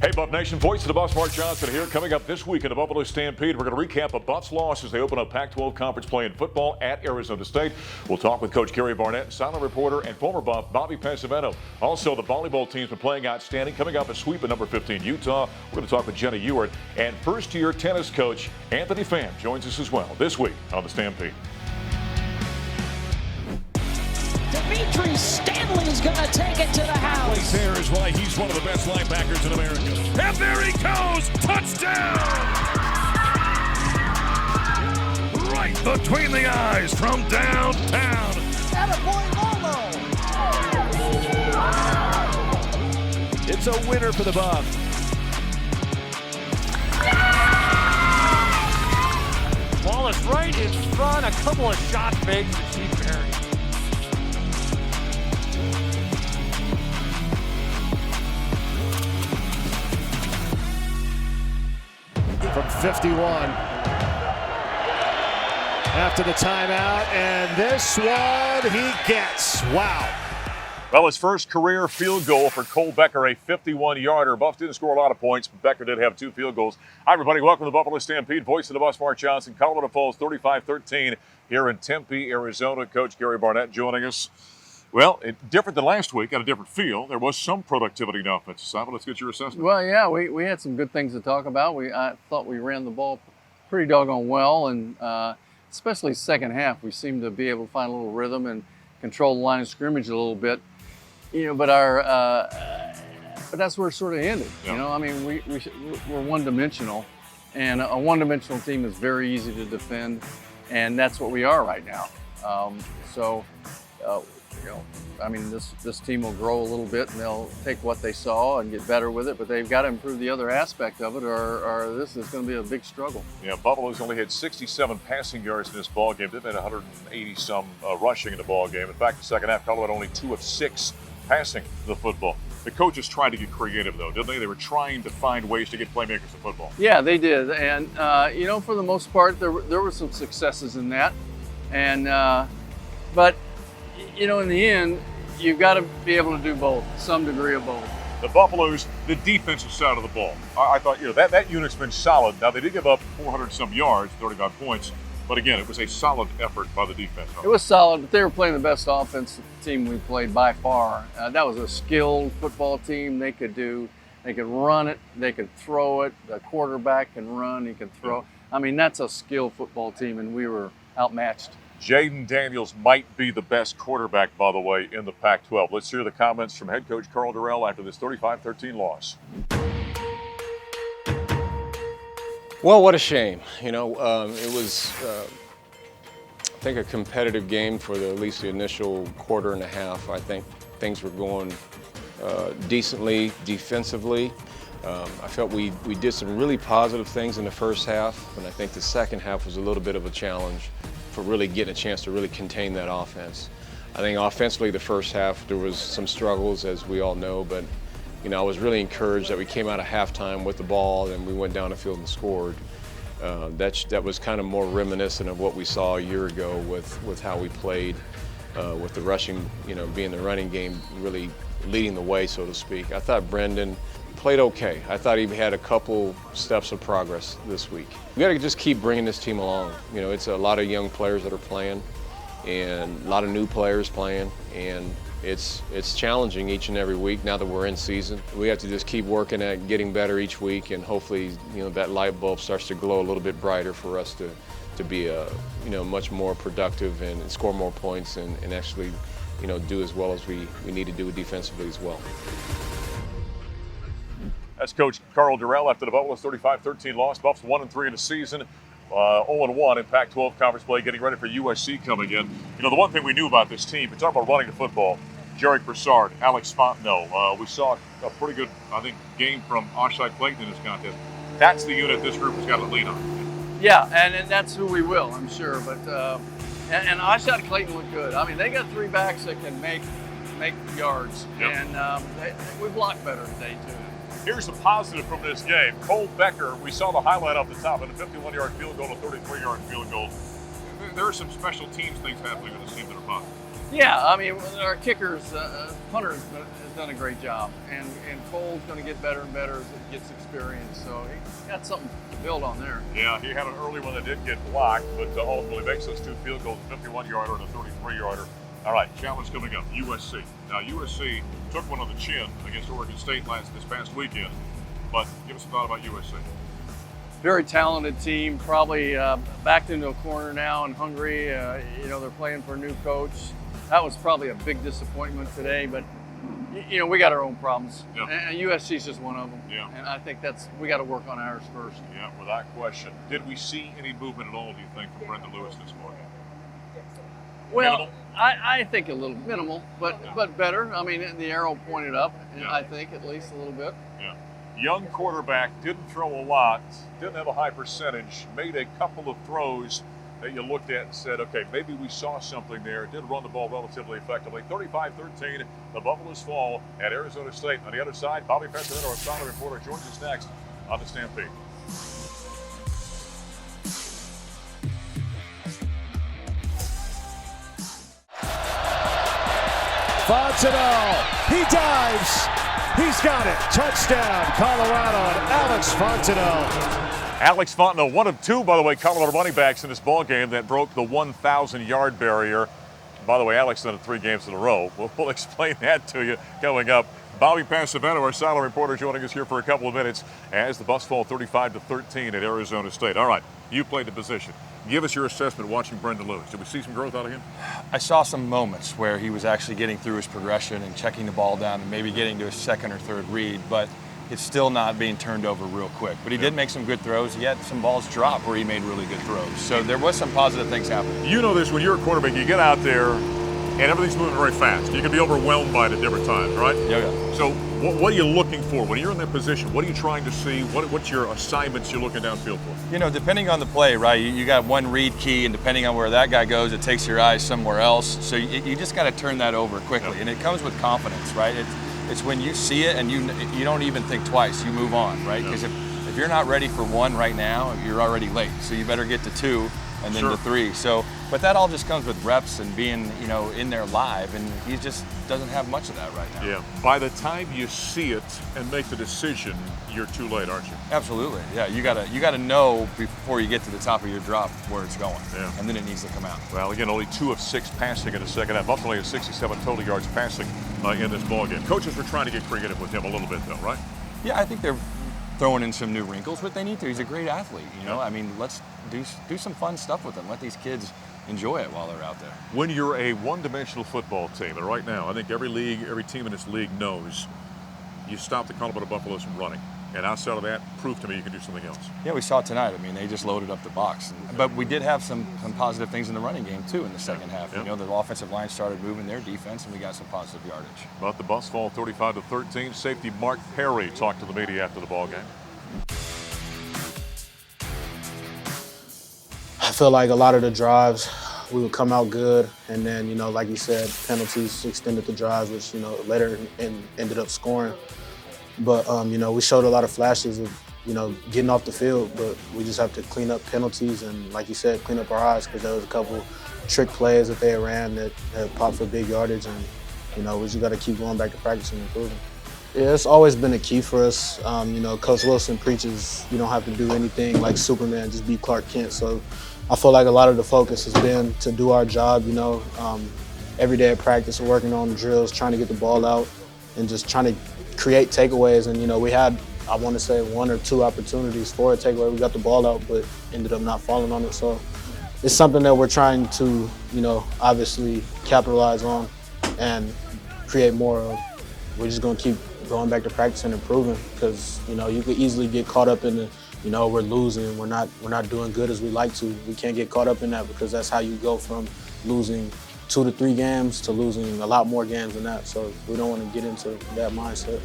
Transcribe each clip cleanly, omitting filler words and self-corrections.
Hey, Buff Nation, voice of the Buffs, Mark Johnson here. Coming up this week in the Buffalo Stampede, we're going to recap a Buffs loss as they open up Pac-12 conference play in football at Arizona State. We'll talk with Coach Gary Barnett, silent reporter, and former Buff Bobby Pesavento. Also, the volleyball team's been playing outstanding. Coming up, a sweep at number 15, Utah. We're going to talk with Jenna Ewert. And first-year tennis coach Anthony Pham joins us as well this week on the Stampede. Dimitri Stanley is going to take it to the house. Place there is why he's one of the best linebackers in America. And there he goes! Touchdown! Right between the eyes from downtown. Attaboy Lolo. It's a winner for the Buffs. Ball is right in front. A couple of shot fakes that she buried. From 51 after the timeout, and this one he gets. Wow. Well, his first career field goal for Cole Becker, a 51-yarder. Buffs didn't score a lot of points, but Becker did have 2 field goals. Hi, everybody. Welcome to the Buffalo Stampede. Voice of the Buffs, Mark Johnson. Colorado Falls 35-13 here in Tempe, Arizona. Coach Gary Barnett joining us. Well, different than last week, got a different feel. There was some productivity in the offensive side, but let's get your assessment. Well, yeah, we had some good things to talk about. I thought we ran the ball pretty doggone well, and especially second half, we seemed to be able to find a little rhythm and control the line of scrimmage a little bit. You know, but but that's where it sort of ended. Yeah. You know, I mean, we're one-dimensional, and a one-dimensional team is very easy to defend, and that's what we are right now. You know, I mean, this team will grow a little bit, and they'll take what they saw and get better with it, but they've got to improve the other aspect of it, or this is going to be a big struggle. Yeah, Buffalo's only had 67 passing yards in this ball game. They've had 180-some rushing in the ball game. In fact, the second half, Colorado only 2 of 6 passing the football. The coaches tried to get creative, though, didn't they? They were trying to find ways to get playmakers to football. Yeah, they did, and you know, for the most part, there were some successes in that, and but. You know, in the end, you've got to be able to do both, some degree of both. The Buffaloes, the defensive side of the ball. I thought, you know, that unit's been solid. Now, they did give up 400-some yards, 35 points, but again, it was a solid effort by the defense. It was solid, but they were playing the best offensive team we played by far. That was a skilled football team. They could run it, they could throw it. The quarterback can run, he can throw. Yeah. I mean, that's a skilled football team, and we were outmatched. Jaden Daniels might be the best quarterback, by the way, in the Pac-12. Let's hear the comments from head coach Carl Durrell after this 35-13 loss. Well, what a shame. You know, it was, I think, a competitive game for at least the initial quarter and a half. I think things were going decently defensively. I felt we did some really positive things in the first half, and I think the second half was a little bit of a challenge for really getting a chance to really contain that offense. I think offensively the first half there was some struggles, as we all know, but you know, I was really encouraged that we came out of halftime with the ball and we went down the field and scored. That was kind of more reminiscent of what we saw a year ago with how we played, with the rushing, you know, being the running game really leading the way, so to speak. I thought Brendan played okay. I thought he had a couple steps of progress this week. We got to just keep bringing this team along. You know, it's a lot of young players that are playing and a lot of new players playing, and it's challenging each and every week now that we're in season. We have to just keep working at getting better each week, and hopefully, you know, that light bulb starts to glow a little bit brighter for us to be you know, much more productive and score more points and actually, you know, do as well as we need to do defensively as well. That's Coach Carl Durrell after the Buffalo's 35-13 loss. Buffs 1-3 in the season, 0-1 in Pac-12 conference play, getting ready for USC coming in. You know, the one thing we knew about this team, we talk about running the football. Jarek Broussard, Alex Fontenot. We saw a pretty good, I think, game from Oshai Clayton in this contest. That's the unit this group has got to lean on. Yeah, and that's who we will, I'm sure. But and Oshai Clayton looked good. I mean, they got 3 backs that can make yards, yep. And we blocked better today too. Here's the positive from this game. Cole Becker, we saw the highlight off the top, and a 51-yard field goal, a 33-yard field goal. There are some special teams things happening with this team that are positive. Yeah, I mean, our kickers, punters has done a great job, and Cole's going to get better and better as it gets experience. So he's got something to build on there. Yeah, he had an early one that did get blocked, but ultimately makes those 2 field goals, a 51-yarder and a 33-yarder. All right, challenge coming up, USC. Now, USC took one on the chin against Oregon State this past weekend, but give us a thought about USC. Very talented team, probably backed into a corner now and hungry. You know, they're playing for a new coach. That was probably a big disappointment today, but you know, we got our own problems. Yeah. And USC's just one of them. Yeah. And I think we got to work on ours first. Yeah, without question. Did we see any movement at all, do you think, from Brendan Lewis this morning? Well, I think a little minimal, but better. I mean, the arrow pointed up, and I think at least a little bit. Yeah. Young quarterback, didn't throw a lot, didn't have a high percentage, made a couple of throws that you looked at and said, okay, maybe we saw something there. Did run the ball relatively effectively. 35-13, the Buffaloes fall at Arizona State. On the other side, Bobby Pesavento, our sideline reporter, joins us next on the Stampede. Fontenot, he dives. He's got it. Touchdown, Colorado, and Alex Fontenot. Alex Fontenot, one of 2, by the way, Colorado running backs in this ball game that broke the 1,000-yard barrier. By the way, Alex done it 3 games in a row. We'll explain that to you coming up. Bobby Pesavento, our sideline reporter, joining us here for a couple of minutes as the Buffs fall 35-13 at Arizona State. All right, you played the position. Give us your assessment watching Brendan Lewis. Did we see some growth out of him? I saw some moments where he was actually getting through his progression and checking the ball down and maybe getting to his 2nd or 3rd read, but it's still not being turned over real quick. But he did make some good throws. He had some balls drop where he made really good throws. So there was some positive things happening. You know this, when you're a quarterback, you get out there and everything's moving very fast. You can be overwhelmed by it at different times, right? Yeah. So what are you looking for? When you're in that position, what are you trying to see? What's your assignments you're looking downfield for? You know, depending on the play, right, you got one read key, and depending on where that guy goes, it takes your eyes somewhere else. So you just got to turn that over quickly. And it comes with confidence, right? It's when you see it and you don't even think twice. You move on, right? Because if you're not ready for 1 right now, you're already late. So you better get to 2 and then to 3. So, but that all just comes with reps and being, you know, in there live, and he just doesn't have much of that right now. Yeah. By the time you see it and make the decision, you're too late, aren't you? Absolutely. Yeah. You gotta know before you get to the top of your drop where it's going. Yeah. And then it needs to come out. Well, again, only 2 of 6 passing in the second half. Buffalo has 67 total yards passing in this ballgame. Coaches were trying to get creative with him a little bit, though, right? Yeah, I think they're throwing in some new wrinkles, but they need to. He's a great athlete, you know. I mean, let's do some fun stuff with him. Let these kids enjoy it while they're out there. When you're a one-dimensional football team, and right now, I think every team in this league knows you stop the Colorado Buffaloes from running. And outside of that, prove to me you can do something else. Yeah, we saw it tonight. I mean, they just loaded up the box. But we did have some positive things in the running game, too, in the second half. Yeah. You know, the offensive line started moving their defense, and we got some positive yardage. But the Buffs fall 35-13. Safety Mark Perry talked to the media after the ball game. I feel like a lot of the drives, we would come out good, and then, you know, like you said, penalties extended the drives, which, you know, later ended up scoring. But, you know, we showed a lot of flashes of, you know, getting off the field, but we just have to clean up penalties and, like you said, clean up our eyes, because there was a couple trick plays that they ran that popped for big yardage, and, you know, we just got to keep going back to practice and improving. Yeah, it's always been a key for us. You know, Coach Wilson preaches you don't have to do anything like Superman, just be Clark Kent. So I feel like a lot of the focus has been to do our job, you know. Every day at practice, we're working on drills, trying to get the ball out and just trying to create takeaways. And, you know, we had, I want to say, 1 or 2 opportunities for a takeaway. We got the ball out, but ended up not falling on it. So it's something that we're trying to, you know, obviously capitalize on and create more of. We're just going to keep going back to practice and improving, because, you know, you could easily get caught up in the, you know, we're losing, we're not doing good as we like to. We can't get caught up in that, because that's how you go from losing 2 to 3 games to losing a lot more games than that. So we don't want to get into that mindset.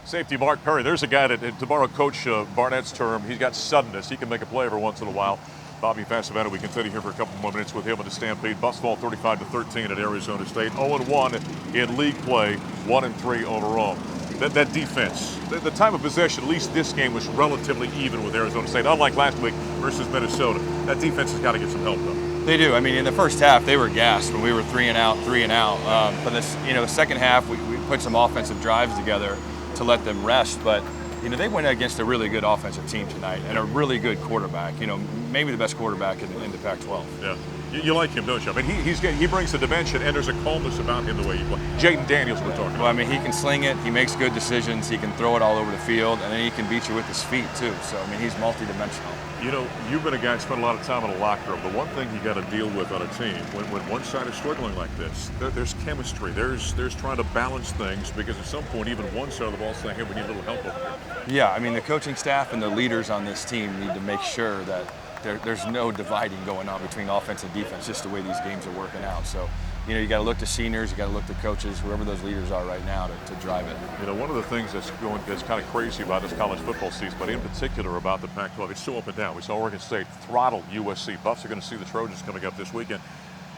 Safety Mark Perry, there's a guy that, to borrow Coach Barnett's term, he's got suddenness. He can make a play every once in a while. Bobby Pesavento, we continue here for a couple more minutes with him in the Stampede. Buffs fall 35-13 at Arizona State. 0-1 in league play, 1-3 overall. That defense, the time of possession, at least this game, was relatively even with Arizona State, unlike last week versus Minnesota. That defense has got to get some help, though. They do. I mean, in the first half, they were gassed when we were 3 and out. But this, the second half, we put some offensive drives together to let them rest. But they went against a really good offensive team tonight and a really good quarterback. Maybe the best quarterback in the Pac-12. Yeah. You like him, don't you? I mean, he brings the dimension, and there's a calmness about him the way he plays. Jaden Daniels, we're talking about. Well, I mean, he can sling it. He makes good decisions. He can throw it all over the field, and then he can beat you with his feet too. So I mean, he's multidimensional. You've been a guy who spent a lot of time in a locker room. The one thing you got to deal with on a team when one side is struggling like this, there's chemistry. There's trying to balance things because at some point, even one side of the ball is saying, "Hey, we need a little help over here." Yeah, I mean, the coaching staff and the leaders on this team need to make sure that there's no dividing going on between offense and defense, just the way these games are working out. So, you got to look to seniors, you got to look to coaches, whoever those leaders are right now to drive it. One of the things that's kind of crazy about this college football season, but in particular about the Pac-12, it's so up and down. We saw Oregon State throttle USC. Buffs are going to see the Trojans coming up this weekend.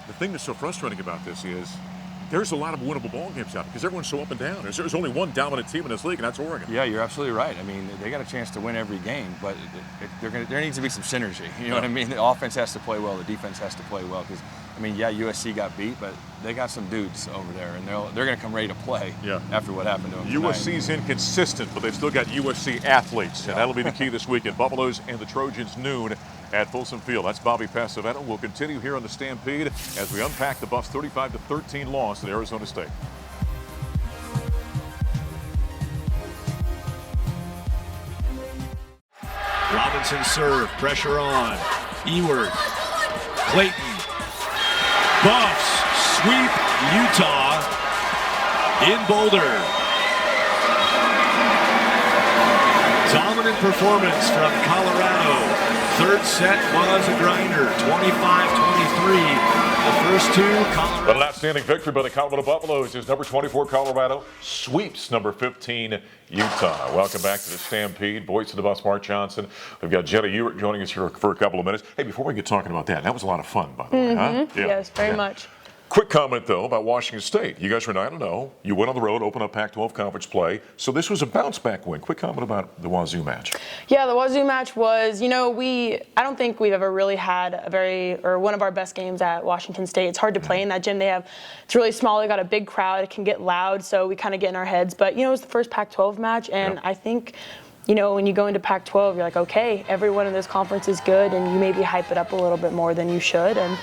The thing that's so frustrating about this is there's a lot of winnable ball games out because everyone's so up and down. There's only one dominant team in this league, and that's Oregon. Yeah, you're absolutely right. I mean, they got a chance to win every game, but there needs to be some synergy. You know what I mean? The offense has to play well, the defense has to play well. Because, I mean, yeah, USC got beat, but they got some dudes over there, and they're going to come ready to play after what happened to them USC's tonight. Inconsistent, but they've still got USC athletes, and that'll be the key this weekend. Buffaloes and the Trojans noon at Folsom Field. That's Bobby Pesavento. We'll continue here on the Stampede as we unpack the Buffs' 35-13 loss at Arizona State. Robinson serve, pressure on. Ewert, Clayton, Buffs sweep Utah in Boulder. Dominant performance from Colorado. Third set was a grinder, 25-23. The first two, Colorado. But an outstanding victory by the Colorado Buffaloes as number 24 Colorado sweeps number 15 Utah. Welcome back to the Stampede. Voice of the Buffs, Mark Johnson. We've got Jenna Ewert joining us here for a couple of minutes. Hey, before we get talking about that was a lot of fun, by the way, huh? Yeah. Yes, very much. Quick comment, though, about Washington State. You guys were 9-0. You went on the road, opened up Pac-12 conference play. So this was a bounce-back win. Quick comment about the Wazoo match. Yeah, the Wazoo match was, I don't think we've ever really had one of our best games at Washington State. It's hard to play in that gym. It's really small. They got a big crowd. It can get loud, so we kind of get in our heads. But, it was the first Pac-12 match, and I think, when you go into Pac-12, you're like, okay, everyone in this conference is good, and you maybe hype it up a little bit more than you should. And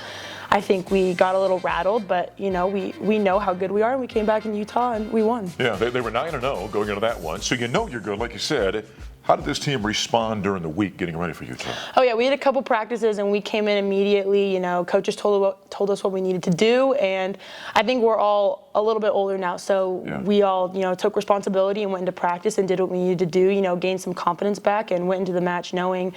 I think we got a little rattled, but we know how good we are, and we came back in Utah and we won. Yeah, they were 9-0 going into that one, so you're good, like you said. How did this team respond during the week getting ready for Utah? Oh yeah, we had a couple practices and we came in immediately. Coaches told us what we needed to do, and I think we're all a little bit older now, so we all took responsibility and went into practice and did what we needed to do. Gained some confidence back and went into the match knowing.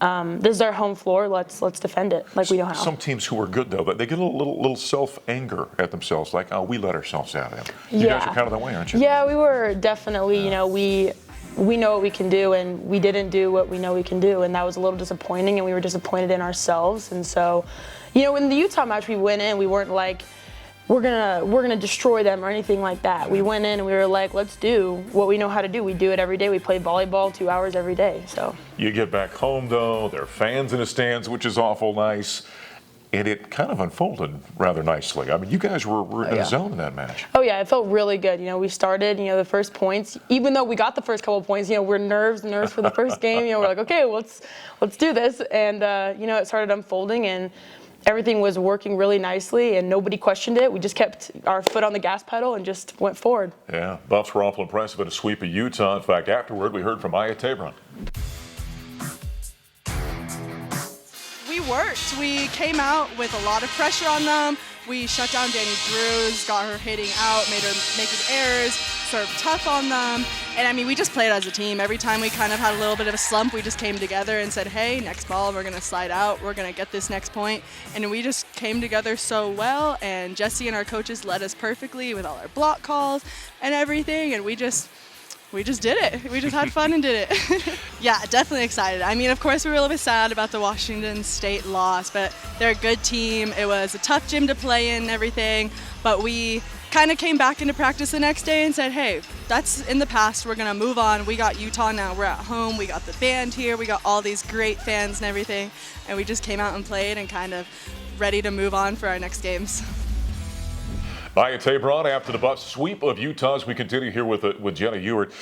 This is our home floor. Let's defend it like we know how. Some teams who are good, though, they get a little self-anger at themselves, like, oh, we let ourselves down. You guys are kind of that way, aren't you? Yeah, we were definitely, we know what we can do, and we didn't do what we know we can do, and that was a little disappointing, and we were disappointed in ourselves. And so, in the Utah match, we went in, we weren't like, we're gonna destroy them or anything like that. We went in and we were like, let's do what we know how to do. We do it every day. We play volleyball 2 hours every day. So you get back home, though, there are fans in the stands, which is awful nice. And it kind of unfolded rather nicely. I mean, you guys were in a zone in that match. Oh yeah, it felt really good. We started, the first points. Even though we got the first couple of points, we're nerves for the first game. We're like, okay, let's do this. And it started unfolding, and everything was working really nicely, and nobody questioned it. We just kept our foot on the gas pedal and just went forward. Yeah, Buffs were awful impressive at a sweep of Utah. In fact, afterward, we heard from Aya Tabron. We worked. We came out with a lot of pressure on them. We shut down Danny Drews, got her hitting out, made her making errors, served tough on them. And we just played as a team. Every time we kind of had a little bit of a slump, we just came together and said, hey, next ball, we're going to slide out. We're going to get this next point. And we just came together so well. And Jesse and our coaches led us perfectly with all our block calls and everything. And we just did it. We just had fun and did it. Yeah, definitely excited. Of course, we were a little bit sad about the Washington State loss, but they're a good team. It was a tough gym to play in and everything, but we kind of came back into practice the next day and said, hey, that's in the past. We're going to move on. We got Utah now. We're at home. We got the band here. We got all these great fans and everything, and we just came out and played and kind of ready to move on for our next games. Nia Tabron after the Buffs sweep of Utah as we continue here with Jenna Ewert.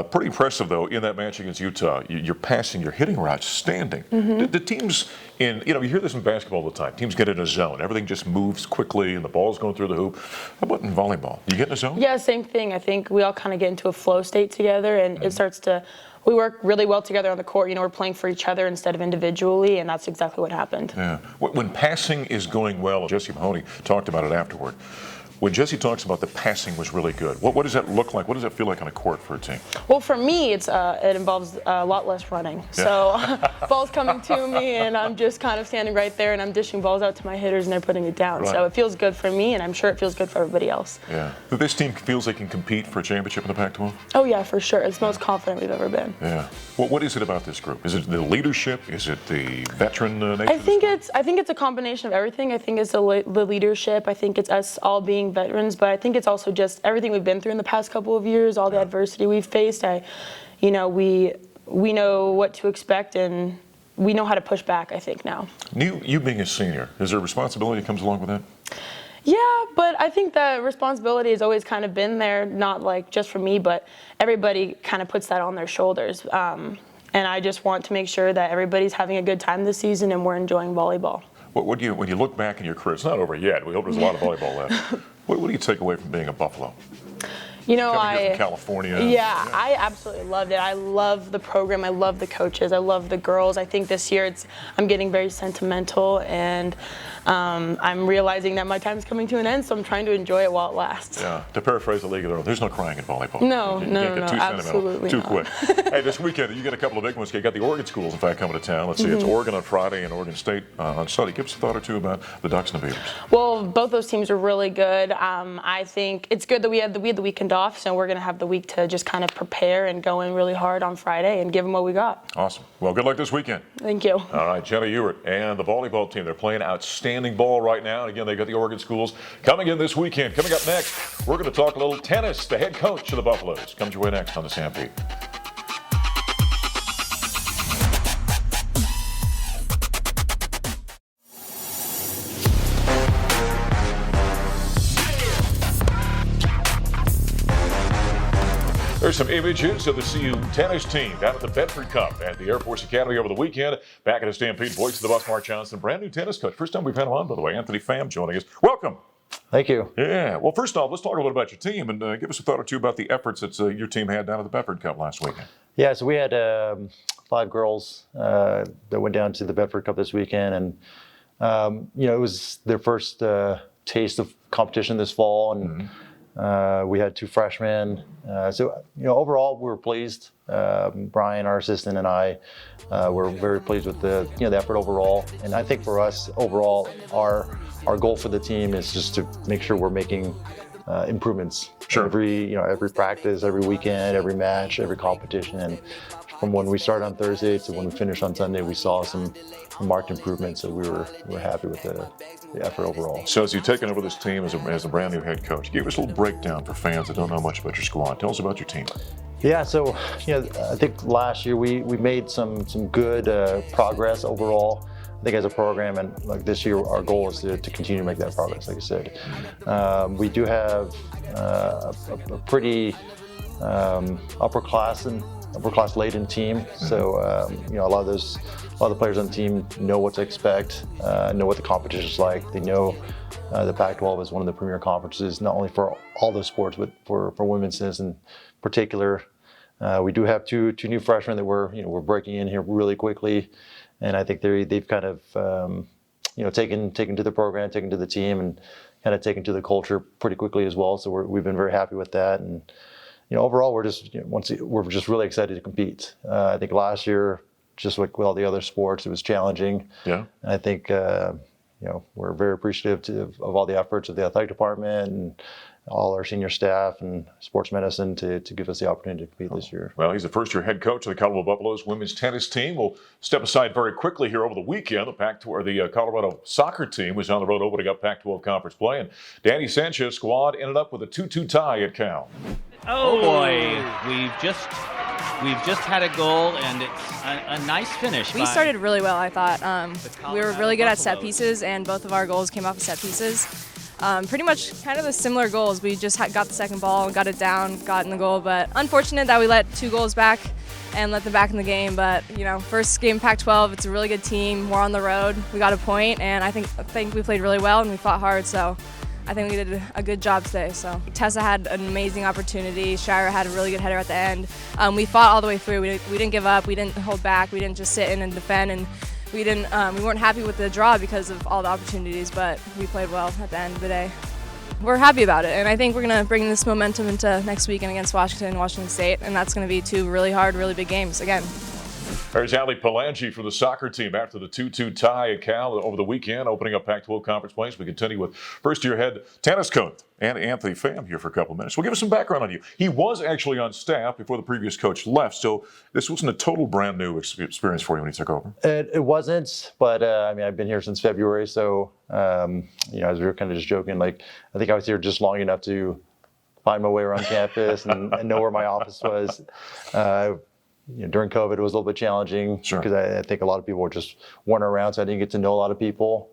Pretty impressive, though, in that match against Utah. You're passing, you're hitting her outstanding. The teams you hear this in basketball all the time. Teams get in a zone. Everything just moves quickly and the ball's going through the hoop. How about in volleyball? Do you get in a zone? Yeah, same thing. I think we all kind of get into a flow state together, and it starts to, we work really well together on the court. We're playing for each other instead of individually, and that's exactly what happened. Yeah. When passing is going well, Jesse Mahoney talked about it afterward. When Jesse talks about the passing was really good, what does that look like? What does that feel like on a court for a team? Well, for me, it involves a lot less running. Yeah. So ball's coming to me, and I'm just kind of standing right there, and I'm dishing balls out to my hitters, and they're putting it down. Right. So it feels good for me, and I'm sure it feels good for everybody else. Yeah. This team feels they can compete for a championship in the Pac-12? Oh, yeah, for sure. It's the most confident we've ever been. Yeah. What is it about this group? Is it the leadership? Is it the veteran nature? I think it's a combination of everything. I think it's the leadership. I think it's us all being veterans, but I think it's also just everything we've been through in the past couple of years, all the adversity we've faced. We know what to expect, and we know how to push back, I think, now. You being a senior, is there a responsibility that comes along with that? Yeah, but I think the responsibility has always kind of been there, not like just for me, but everybody kind of puts that on their shoulders. And I just want to make sure that everybody's having a good time this season and we're enjoying volleyball. When you look back in your career, it's not over yet. We hope there's a lot of volleyball left. What do you take away from being a Buffalo? Coming here from California. Yeah, I absolutely loved it. I love the program. I love the coaches. I love the girls. I think this year I'm getting very sentimental, and I'm realizing that my time's coming to an end, so I'm trying to enjoy it while it lasts. Yeah. To paraphrase the league, there's no crying in volleyball. No, you can't get too absolutely too quick. Hey, this weekend you get a couple of big ones. You got the Oregon schools, in fact, coming to town. Let's see, it's Oregon on Friday and Oregon State on Sunday. Give us a thought or two about the Ducks and the Beavers. Well, both those teams are really good. I think it's good that we had the weekend off, so we're going to have the week to just kind of prepare and go in really hard on Friday and give them what we got. Awesome. Well, good luck this weekend. Thank you. All right, Jenna Ewert and the volleyball team. They're playing outstanding ball right now. And again, they've got the Oregon schools coming in this weekend. Coming up next, we're going to talk a little tennis. The head coach of the Buffaloes comes your way next on the Stampede. There's some images of the CU tennis team down at the Bedford Cup at the Air Force Academy over the weekend. Back at the Stampede, voice of the Buffs, Mark Johnson, brand new tennis coach. First time we've had him on, by the way, Anthony Pham joining us. Welcome. Thank you. Yeah. Well, first off, let's talk a little bit about your team and give us a thought or two about the efforts that your team had down at the Bedford Cup last weekend. Yeah, so we had 5 girls that went down to the Bedford Cup this weekend, and it was their first taste of competition this fall, and we had 2 freshmen. So overall, we were pleased. Brian, our assistant, and I were very pleased with the effort overall. And I think for us overall, our goal for the team is just to make sure we're making improvements. Sure. Every practice, every weekend, every match, every competition. And from when we started on Thursday to when we finished on Sunday, we saw some marked improvements. So we were happy with the effort overall. So as you've taken over this team as a brand new head coach, give us a little breakdown for fans that don't know much about your squad. Tell us about your team. Yeah, so I think last year we made some good progress overall. I think as a program, and like this year, our goal is to continue to make that progress. Like I said, we do have a pretty upper class laden team. So a lot of the players on the team know what to expect, know what the competition is like. They know the Pac-12 is one of the premier conferences, not only for all the sports, but for women's tennis in particular. We do have two new freshmen that we're breaking in here really quickly, and I think they've kind of taken to the program, taken to the team, and kind of taken to the culture pretty quickly as well. So we've been very happy with that, and overall we're just really excited to compete. I think last year, just like with all the other sports, it was challenging. Yeah. And I think we're very appreciative of all the efforts of the athletic department and all our senior staff and sports medicine to give us the opportunity to compete this year. Well, he's the first-year head coach of the Colorado Buffaloes women's tennis team. We'll step aside very quickly here over the weekend. The Colorado soccer team was on the road opening up Pac-12 conference play, and Danny Sanchez's squad ended up with a 2-2 tie at Cal. Oh boy, we've just We've just had a goal, and it's a nice finish. We started really well, I thought. We were really good at set pieces, and both of our goals came off of set pieces. Pretty much kind of the similar goals. We just got the second ball, got it down, got in the goal, but unfortunate that we let 2 goals back and let them back in the game. But, first game Pac-12, it's a really good team. We're on the road. We got a point, and I think we played really well and we fought hard, so I think we did a good job today. So Tessa had an amazing opportunity. Shira had a really good header at the end. We fought all the way through. We didn't give up. We didn't hold back. We didn't just sit in and defend. And we weren't happy with the draw because of all the opportunities, but we played well at the end of the day. We're happy about it, and I think we're going to bring this momentum into next weekend against Washington and Washington State, and that's going to be 2 really hard, really big games again. There's Ali Palangi for the soccer team after the 2-2 tie at Cal over the weekend, opening up Pac-12 conference plays. We continue with first-year head tennis coach and Anthony Pham here for a couple of minutes. We'll give us some background on you. He was actually on staff before the previous coach left, so this wasn't a total brand new experience for you when he took over. It wasn't, but I've been here since February, so as we were kind of just joking, I think I was here just long enough to find my way around campus and know where my office was. During COVID, it was a little bit challenging because I think a lot of people just weren't around, so I didn't get to know a lot of people.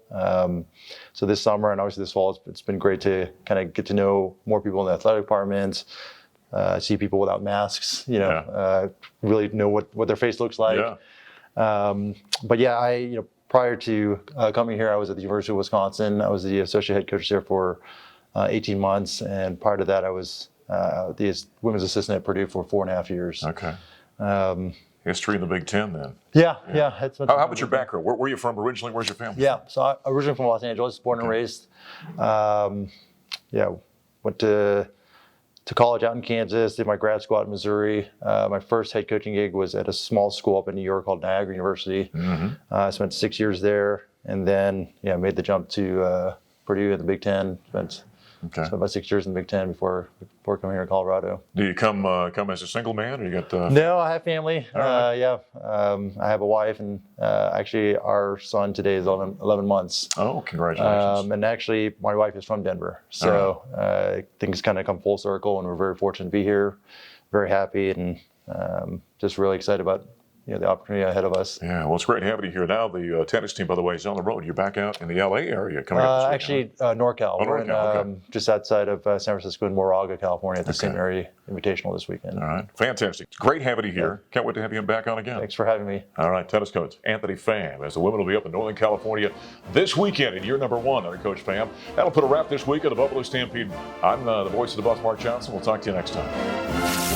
So this summer and obviously this fall, it's been great to kind of get to know more people in the athletic department, see people without masks, really know what their face looks like. But yeah, prior to coming here, I was at the University of Wisconsin. I was the associate head coach there for 18 months, and prior to that, I was the women's assistant at Purdue for 4.5 years. Okay. History in the Big Ten, then. Yeah. How about your background? Where are you from originally? Where's your family? Yeah, so I'm originally from Los Angeles, born and raised. Went to college out in Kansas, did my grad school out in Missouri. My first head coaching gig was at a small school up in New York called Niagara University. I spent 6 years there, and then made the jump to Purdue in the Big Ten. Spent about 6 years in the Big Ten before coming here to Colorado. Do you come as a single man, or you got? No, I have family. Right. I have a wife, and actually our son today is 11 months. Oh, congratulations! And actually, my wife is from Denver, so things kind of come full circle, and we're very fortunate to be here. Very happy, and just really excited about the opportunity ahead of us. Yeah, well, it's great having you here. Now the tennis team, by the way, is on the road. You're back out in the LA area coming up this week. Actually, NorCal. Oh, We're in, okay. just outside of San Francisco in Moraga, California, at the St. Mary Invitational this weekend. All right, fantastic. It's great having you here. Can't wait to have you back on again. Thanks for having me. All right, tennis coach Anthony Pham, as the women will be up in Northern California this weekend in year number 1 under Coach Pham. That'll put a wrap this week of the Buffalo Stampede. I'm the voice of the Buff, Mark Johnson. We'll talk to you next time.